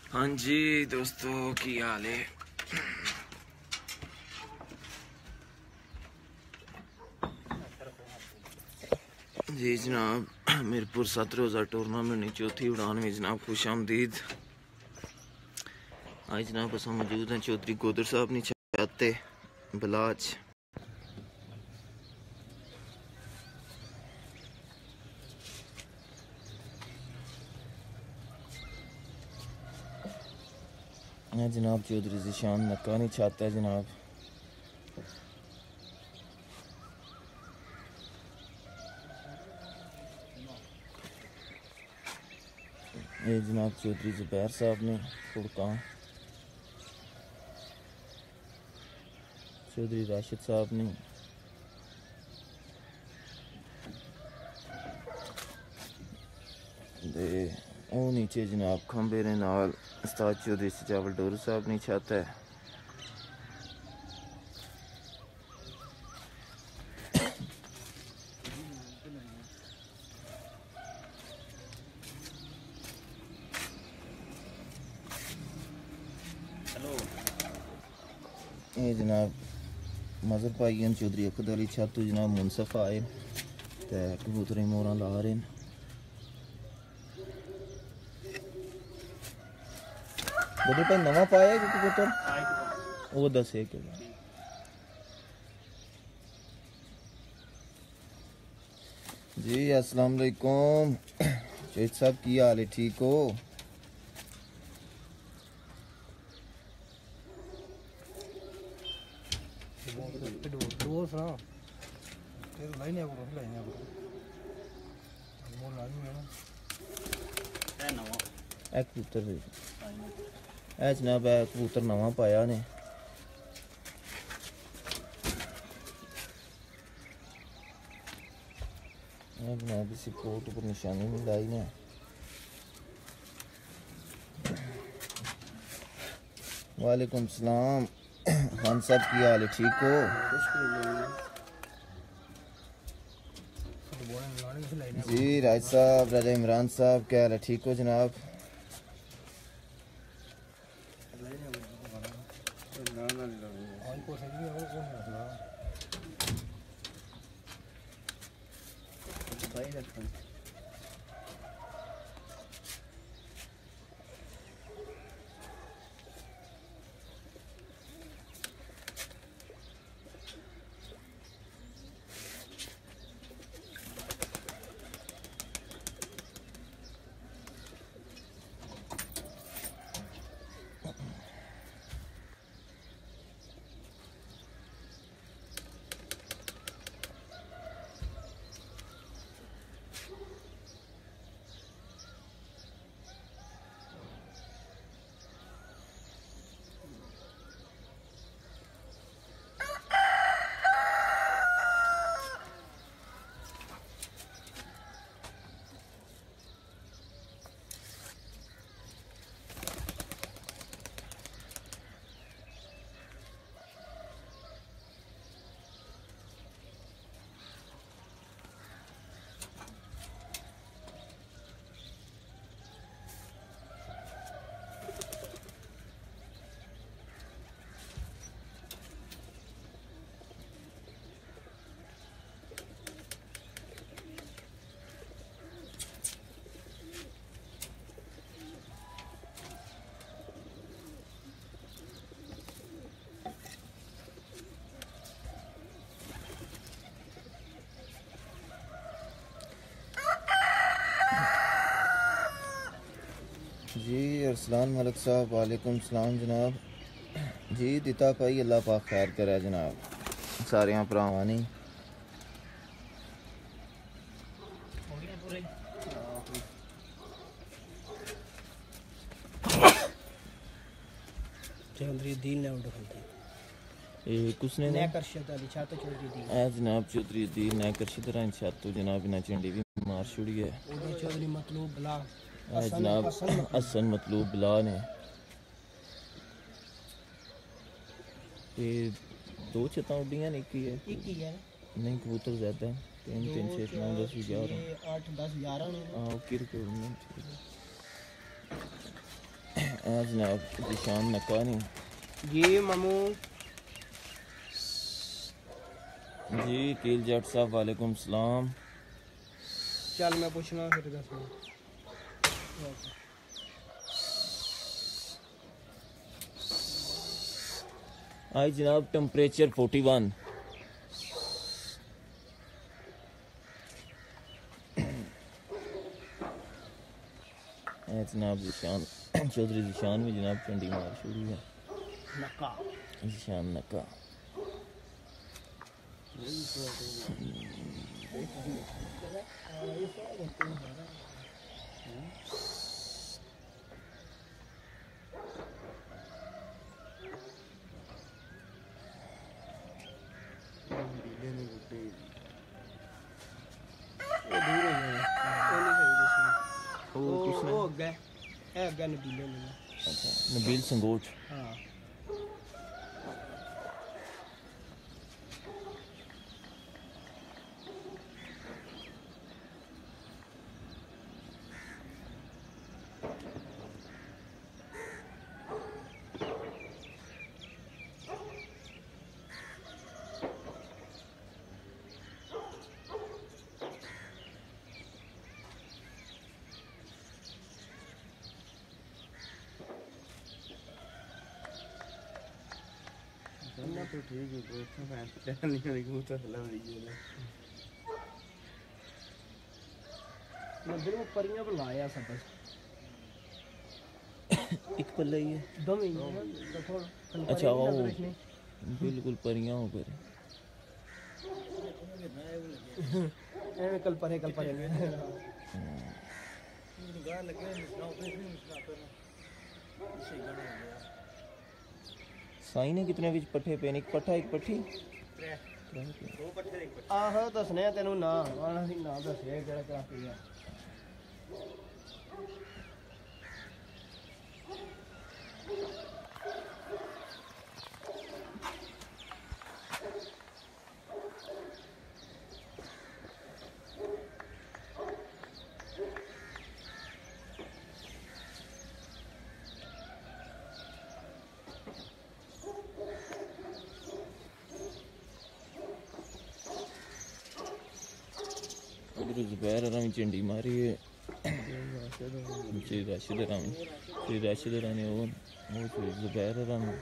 हाँ जी दोस्तों, की हाल है? जी जनाब, मीरपुर 7 रोज़ा टूर्नामेंट की चौथी उड़ान में जनाब खुश आमदीद। आज जनाब अस मौजूद हैं चौधरी गोदर साहब ने चाहते बलाच। जनाब चौधरी ज़ीशान नक्का नहीं चाहता है जनाब। ये जनाब चौधरी ज़ुबैर साहब ने फुड़का, चौधरी राशिद साहब ने, वो नीचे जनाब खंबे ने नाल उस्ताद चौधरी सजावल डोरू साहब नहीं चाहता है। ये जनाब मजहब भाईयन चौधरी अकद अली छातू जनाब मुनसफ आए तो कबूतर मोरा ला रहे हैं। बड़े भाई नवा पाया है कबूतर, वो दसे के जी। अस्सलाम वालेकुम शेख साहब, की हाल है? ठीक हो? कबूतर जनाब कबूतर नवा पाया ने। जनाब इसी कोट पर निशानी नहीं लाई ने। वालेकुम सलाम खान साहब, की हाल है? ठीक हो? जी राज साहब, राजा इमरान साहब, क्या हाल है? ठीक हो जनाब? जी अरसलान मलिक साहब, वालेकुम सलाम जनाब। जी दिता भाई, अल्लाह पाक खैर करे जनाब सारे भरावां ने। चौधरी दीन ने उठा कुसने ने जनाब चौधरी दीन ने करशिद राइन छातू जनाब इना झंडी भी मार छुड़ी है। चौधरी मतलूब बला जनाब हसन मतलूब बला ने ये दो छत्ता उड़ियां ने, एक ही है नहीं कबूतर ज्यादा है। 3 3 6 9 10 11 8 10 11 ने। हां किर के जनाब जिशान नक्का नहीं जी मामू जी कील जट साहब वालेकुम सलाम। चल मैं पूछना फिर दस मिनट आज जनाब टेम्परेचर 41। जनाब जिशान चौधरी जिशान भी जनाब चंडी मार शुरू है। नक्का जिशान नक्का नबील संगोट। हाँ तो ठीक है नहीं नब्बे परियां बुलाया सब एक पल्ला ही है। दो महीने अच्छा ओ बिल्कुल परियां हो गए। कल परे साई ने कितने विच पट्ठे पे एक पट्ठा एक पट्ठी आहो दसने तेनू ना ना दसिया केड़ा क्या पिया जुबैर रामी चंडी मारी है। राशिद रानी वो जुबैर रामी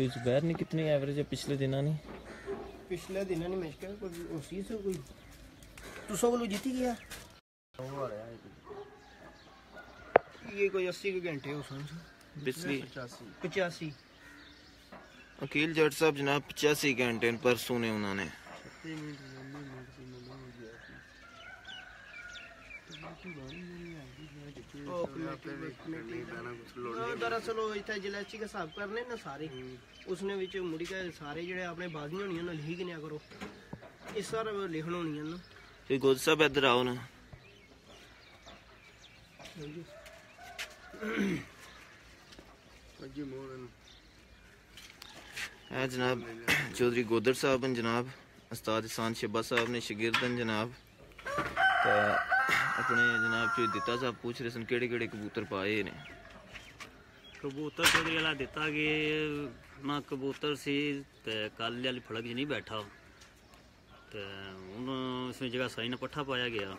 जुबैर ने कितनी एवरेज है पिछले दिना नहीं मुश्किल उसी से कोई तू सौ किलो जीती गया ये कोई 80 के घंटे हो समझ पिछली 85 अकील जट साहब जनाब 85 घंटे परसों ने उन्होंने दरअसल इतना जलैची का हिसाब करने ना सारे उसने विच मुड़ी के सारे जेडे अपने बाजियां होनी ना लिख गया करो इस सारा लिखण होनी है ना फिर गोद साहब इधर आओ ना है जनाब चौधरी गोदर साहब जनाब उस्ताद एहसान शिब्बा साहब ने शागिर्दन जनाब अपने जनाब जो दिता साहब पूछ रहे सन केड़े केड़े कबूतर पाए ने कबूतर चौधरी वाला दिता कि ना कबूतर सी ते कल वाली फड़क च नहीं बैठा ते हुन उसमें जगह सही ने पट्ठा पाया गया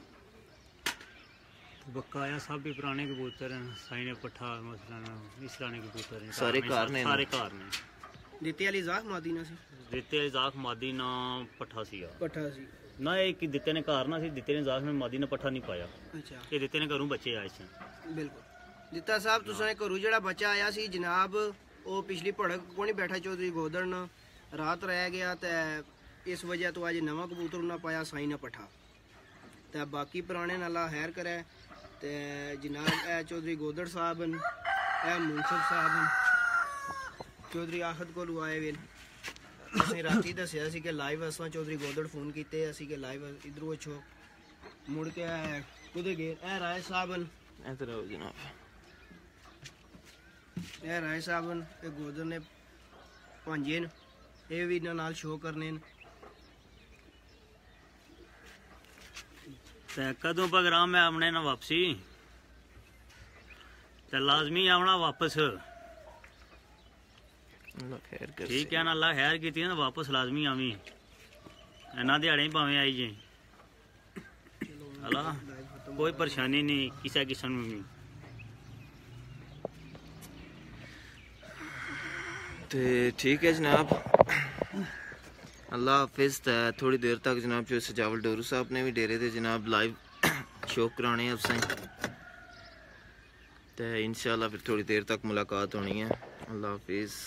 बकाया सब भी पुराने कबूतर हैं सही ने पट्ठा मसलन इस तरह के कबूतर हैं सारे घर ने दिते वाली जाख मादी ना सी रेते वाली जाख मादी ना पट्ठा सी पट्ठा सी ਨਾ ਇਹ ਕਿ ਦਿੱਤੇ ਨੇ ਘਰ ਨਾ ਸੀ, ਦਿੱਤੇ ਨੇ ਜ਼ਾਖਮ ਨੇ ਮਾਦੀ ਨੇ ਪੱਠਾ ਨਹੀਂ ਪਾਇਆ, ਅੱਛਾ ਇਹ ਦਿੱਤੇ ਨੇ ਘਰੋਂ ਬੱਚੇ ਆਏ ਸੀ। ਬਿਲਕੁਲ ਦਿੱਤਾ ਸਾਹਿਬ ਤੁਸੀਂ ਘਰੋਂ ਜਿਹੜਾ ਬੱਚਾ ਆਇਆ ਸੀ ਜਨਾਬ ਉਹ ਪਿਛਲੀ ਭੜਕ ਕੋਲ ਨਹੀਂ ਬੈਠਾ ਚੌਧਰੀ ਗੋਦੜਨ ਰਾਤ ਰਹਿ ਗਿਆ ਤੇ ਇਸ ਵਜ੍ਹਾ ਤੋਂ ਅੱਜ ਨਵਾਂ ਕਬੂਤਰ ਨਾ ਪਾਇਆ ਸਾਈ ਨਾ ਪੱਠਾ ਤੇ ਬਾਕੀ ਪੁਰਾਣੇ ਨਾਲਾ ਹੈਰ ਕਰੇ ਤੇ ਜਨਾਬ ਇਹ ਚੌਧਰੀ ਗੋਦੜ ਸਾਹਿਬ ਹਨ, ਇਹ ਮੁਨਸਬ ਸਾਹਿਬ ਹਨ, ਚੌਧਰੀ ਆਖਦ ਕੋਲ ਆਏ ਵੇ। ਅਸੀਂ ਰਾਤੀ ਦੱਸਿਆ ਸੀ ਕਿ ਲਾਈਵ ਅਸਾਂ ਚੌਧਰੀ ਗੋਦੜ ਫੋਨ ਕੀਤੇ ਅਸੀਂ ਕਿ ਲਾਈਵ ਇਧਰੋਂ ਅੱਛੋ ਮੁੜ ਕੇ ਕੁਦੇ ਗਏ। ਇਹ ਰਾਏ ਸਾਹਿਬ ਹਨ, इधर आओ जनाब। ਇਹ ਰਾਏ ਸਾਹਿਬ ਹਨ ਤੇ ਗੋਦਰ ਨੇ ਭਾਂਜੇ ਨੇ, ਇਹ ਵੀ ਇਹਨਾਂ ਨਾਲ ਸ਼ੋਅ ਕਰਨੇ ਨੇ। ਤੇ ਕਦੋਂ ਪ੍ਰੋਗਰਾਮ ਹੈ ਆਉਣੇ ਨਾ ਵਾਪਸੀ ਤੇ ਲਾਜ਼ਮੀ ਆਉਣਾ ਵਾਪਸ, अल्लाह खैर कर। ਠੀਕ ਹੈ ਨਾ, ਅੱਲਾ ਖੈਰ ਕੀਤੀ ਨਾ ਵਾਪਸ ਲਾਜ਼ਮੀ ਆਵੀਂ, ਇਹਨਾਂ ਦਿਹਾੜੇ ਭਾਵੇਂ ਆਈ ਜੇ ਅੱਲਾ ਕੋਈ ਪਰੇਸ਼ਾਨੀ ਨਹੀਂ ਕਿਸੇ ਕਿਸਮ ਨੂੰ ਵੀ। तो ठीक है जनाब, अल्लाह हाफिज़। थोड़ी देर तक जनाब जो सजावल डोरू साहब ने भी डेरे थे जनाब लाइव शो कराने असें, तो इंशाल्लाह फिर थोड़ी देर तक मुलाकात होनी है। अल्लाह हाफिज़।